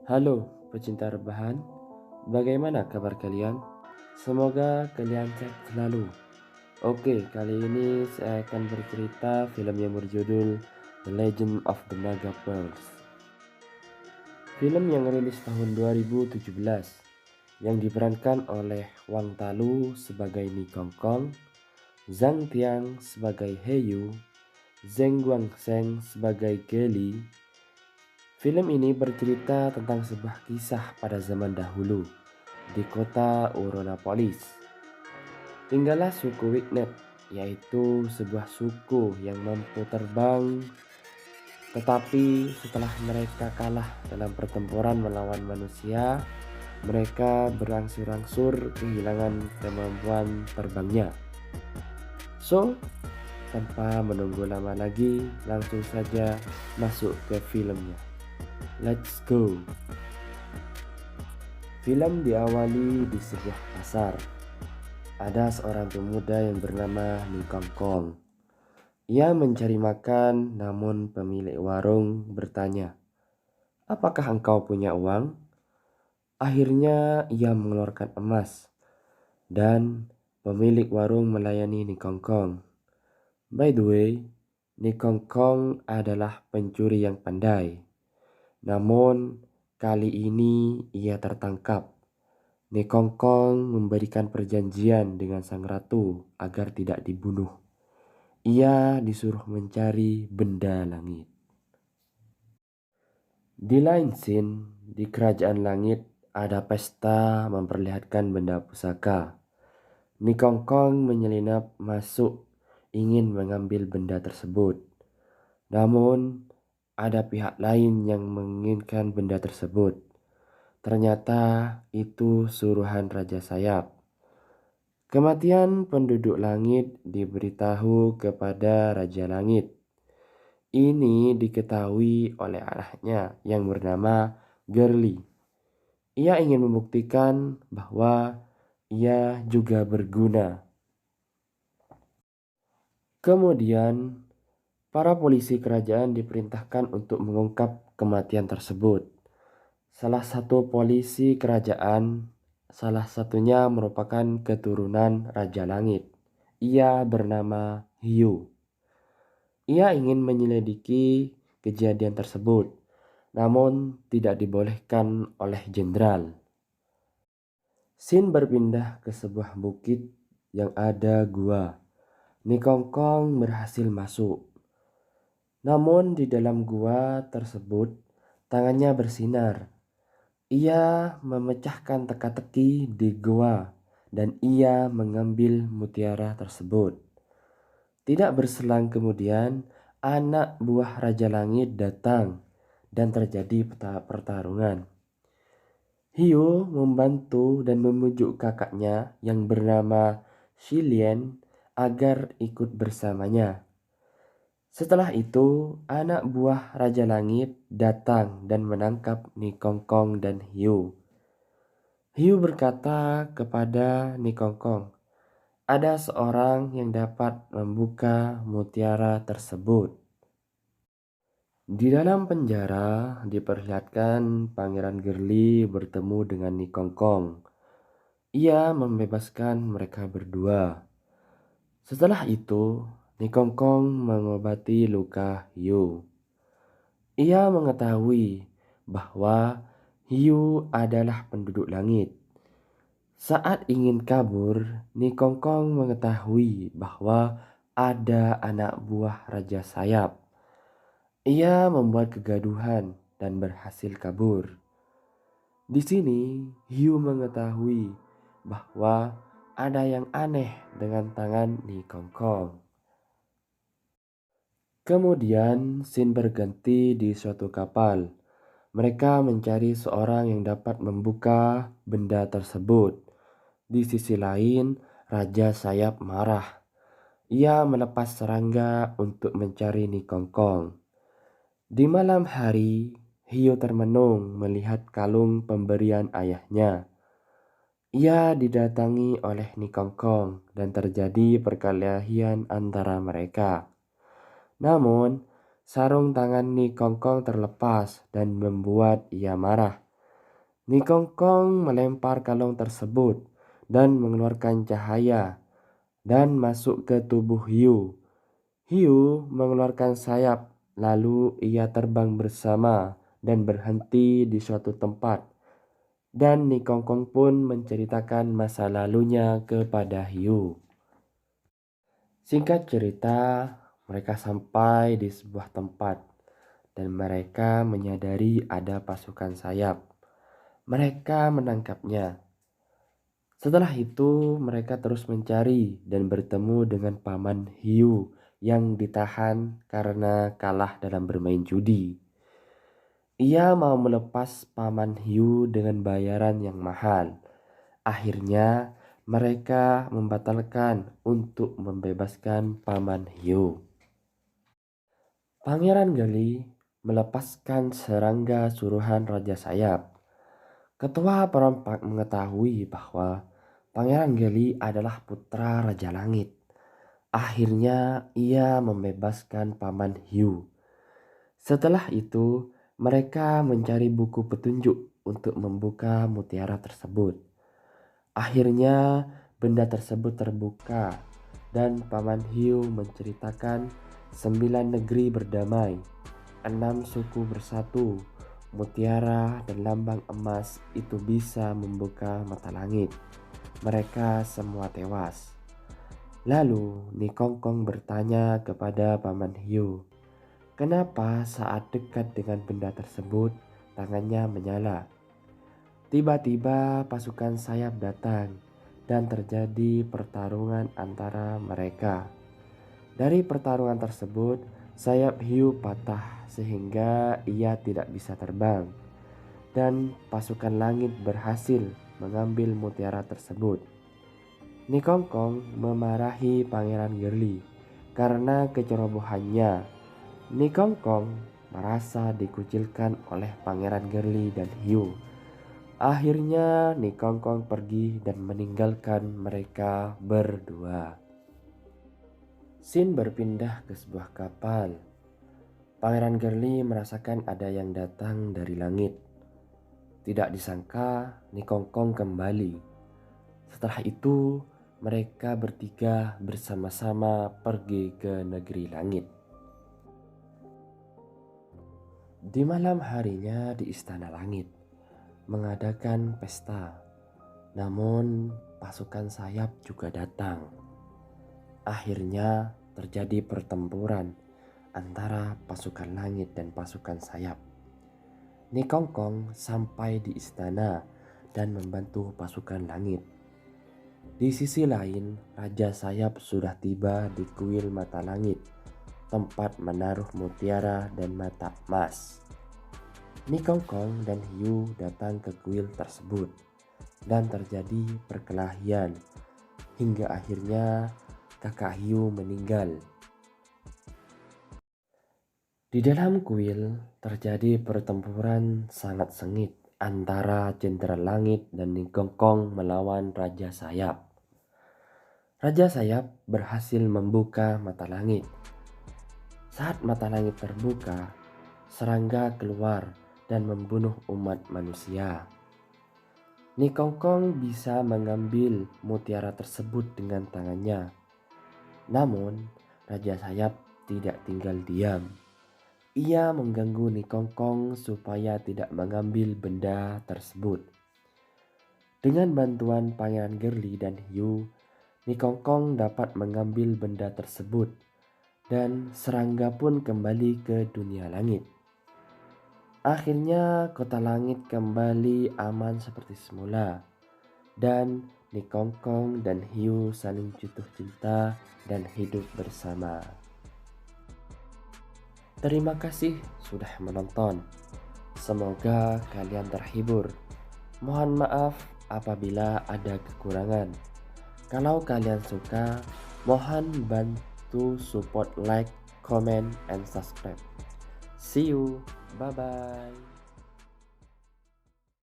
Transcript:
Halo pecinta rebahan, bagaimana kabar kalian? Semoga kalian sehat selalu. Oke, kali ini saya akan bercerita film yang berjudul The Legend of the Naga Pearls. Film yang rilis tahun 2017 yang diperankan oleh Wang Talu sebagai Ni Kong Kong, Zhang Tiang sebagai Heyu, Zheng Guangsheng sebagai Geli. Film ini bercerita tentang sebuah kisah pada zaman dahulu di kota Uronapolis. Tinggallah suku Wignet, yaitu sebuah suku yang mampu terbang, tetapi setelah mereka kalah dalam pertempuran melawan manusia, mereka berangsur-angsur kehilangan kemampuan terbangnya. So, tanpa menunggu lama lagi, langsung saja masuk ke filmnya. Let's go. Film diawali di sebuah pasar. Ada seorang pemuda yang bernama Ni Kong Kong. Ia mencari makan, namun pemilik warung bertanya, "Apakah engkau punya uang?" Akhirnya ia mengeluarkan emas, dan pemilik warung melayani Ni Kong Kong. By the way, Ni Kong Kong adalah pencuri yang pandai. Namun, kali ini ia tertangkap. Ni Kong Kong memberikan perjanjian dengan sang ratu agar tidak dibunuh. Ia disuruh mencari benda langit. Di lain scene, di kerajaan langit ada pesta memperlihatkan benda pusaka. Ni Kong Kong menyelinap masuk ingin mengambil benda tersebut. Namun, ada pihak lain yang menginginkan benda tersebut. Ternyata itu suruhan Raja Sayap. Kematian penduduk langit diberitahu kepada Raja Langit. Ini diketahui oleh anaknya yang bernama Gerli. Ia ingin membuktikan bahwa ia juga berguna. Kemudian, para polisi kerajaan diperintahkan untuk mengungkap kematian tersebut. Salah satu polisi kerajaan, salah satunya merupakan keturunan Raja Langit. Ia bernama Hiu. Ia ingin menyelidiki kejadian tersebut, namun tidak dibolehkan oleh jenderal. Scene berpindah ke sebuah bukit yang ada gua. Ni Kong Kong berhasil masuk. Namun di dalam gua tersebut, tangannya bersinar. Ia memecahkan teka-teki di gua dan ia mengambil mutiara tersebut. Tidak berselang kemudian, anak buah Raja Langit datang dan terjadi pertarungan. Hiu membantu dan membujuk kakaknya yang bernama Xilian agar ikut bersamanya. Setelah itu, anak buah Raja Langit datang dan menangkap Ni Kong Kong dan Hiu. Hiu berkata kepada Ni Kong Kong, ada seorang yang dapat membuka mutiara tersebut. Di dalam penjara diperlihatkan Pangeran Gerli bertemu dengan Ni Kong Kong. Ia membebaskan mereka berdua. Setelah itu, Ni Kong Kong mengobati luka Hiu. Ia mengetahui bahwa Hiu adalah penduduk langit. Saat ingin kabur, Ni Kong Kong mengetahui bahwa ada anak buah Raja Sayap. Ia membuat kegaduhan dan berhasil kabur. Di sini, Hiu mengetahui bahwa ada yang aneh dengan tangan Ni Kong Kong. Kemudian, scene berganti di suatu kapal. Mereka mencari seorang yang dapat membuka benda tersebut. Di sisi lain, Raja Sayap marah. Ia melepas serangga untuk mencari Ni Kong Kong. Di malam hari, Hiu termenung melihat kalung pemberian ayahnya. Ia didatangi oleh Ni Kong Kong dan terjadi perkelahian antara mereka. Namun, sarung tangan Ni Kong Kong terlepas dan membuat ia marah. Nikongkong melempar kalung tersebut dan mengeluarkan cahaya dan masuk ke tubuh Hiu. Hiu mengeluarkan sayap, lalu ia terbang bersama dan berhenti di suatu tempat. Dan Nikongkong pun menceritakan masa lalunya kepada Hiu. Singkat cerita, mereka sampai di sebuah tempat dan mereka menyadari ada pasukan sayap. Mereka menangkapnya. Setelah itu, mereka terus mencari dan bertemu dengan paman Hiu yang ditahan karena kalah dalam bermain judi. Ia mau melepas paman Hiu dengan bayaran yang mahal. Akhirnya, mereka membatalkan untuk membebaskan paman Hiu. Pangeran Geli melepaskan serangga suruhan Raja Sayap. Ketua perompak mengetahui bahwa Pangeran Geli adalah putra Raja Langit. Akhirnya ia membebaskan paman Hiu. Setelah itu, mereka mencari buku petunjuk untuk membuka mutiara tersebut. Akhirnya benda tersebut terbuka dan paman Hiu menceritakan 9 negeri berdamai, 6 suku bersatu, mutiara dan lambang emas itu bisa membuka mata langit. Mereka semua tewas. Lalu Nikongkong bertanya kepada paman Hiu, kenapa saat dekat dengan benda tersebut tangannya menyala? Tiba-tiba pasukan sayap datang dan terjadi pertarungan antara mereka. Dari pertarungan tersebut, sayap Hiu patah sehingga ia tidak bisa terbang. Dan pasukan langit berhasil mengambil mutiara tersebut. Nikongkong memarahi Pangeran Gerli karena kecerobohannya. Nikongkong merasa dikucilkan oleh Pangeran Gerli dan Hiu. Akhirnya Nikongkong pergi dan meninggalkan mereka berdua. Sin berpindah ke sebuah kapal. Pangeran Gerli merasakan ada yang datang dari langit. Tidak disangka Nikongkong kembali. Setelah itu mereka bertiga bersama-sama pergi ke negeri langit. Di malam harinya di Istana Langit mengadakan pesta. Namun pasukan sayap juga datang. Akhirnya terjadi pertempuran antara pasukan langit dan pasukan sayap. Nikongkong sampai di istana dan membantu pasukan langit. Di sisi lain, Raja Sayap sudah tiba di kuil mata langit, tempat menaruh mutiara dan mata emas. Nikongkong dan Hiu datang ke kuil tersebut dan terjadi perkelahian hingga akhirnya kakak Hiu meninggal. Di dalam kuil terjadi pertempuran sangat sengit antara Jenderal Langit dan Nikongkong melawan Raja Sayap. Raja Sayap berhasil membuka mata langit. Saat mata langit terbuka, serangga keluar dan membunuh umat manusia. Nikongkong bisa mengambil mutiara tersebut dengan tangannya. Namun, Raja Sayap tidak tinggal diam. Ia mengganggu Nikongkong supaya tidak mengambil benda tersebut. Dengan bantuan Pangeran Gerli dan Hiu, Nikongkong dapat mengambil benda tersebut dan serangga pun kembali ke dunia langit. Akhirnya kota langit kembali aman seperti semula dan Nikongkong dan Hiu saling jatuh cinta dan hidup bersama. Terima kasih sudah menonton. Semoga kalian terhibur. Mohon maaf apabila ada kekurangan. Kalau kalian suka, mohon bantu support like, comment, and subscribe. See you. Bye-bye.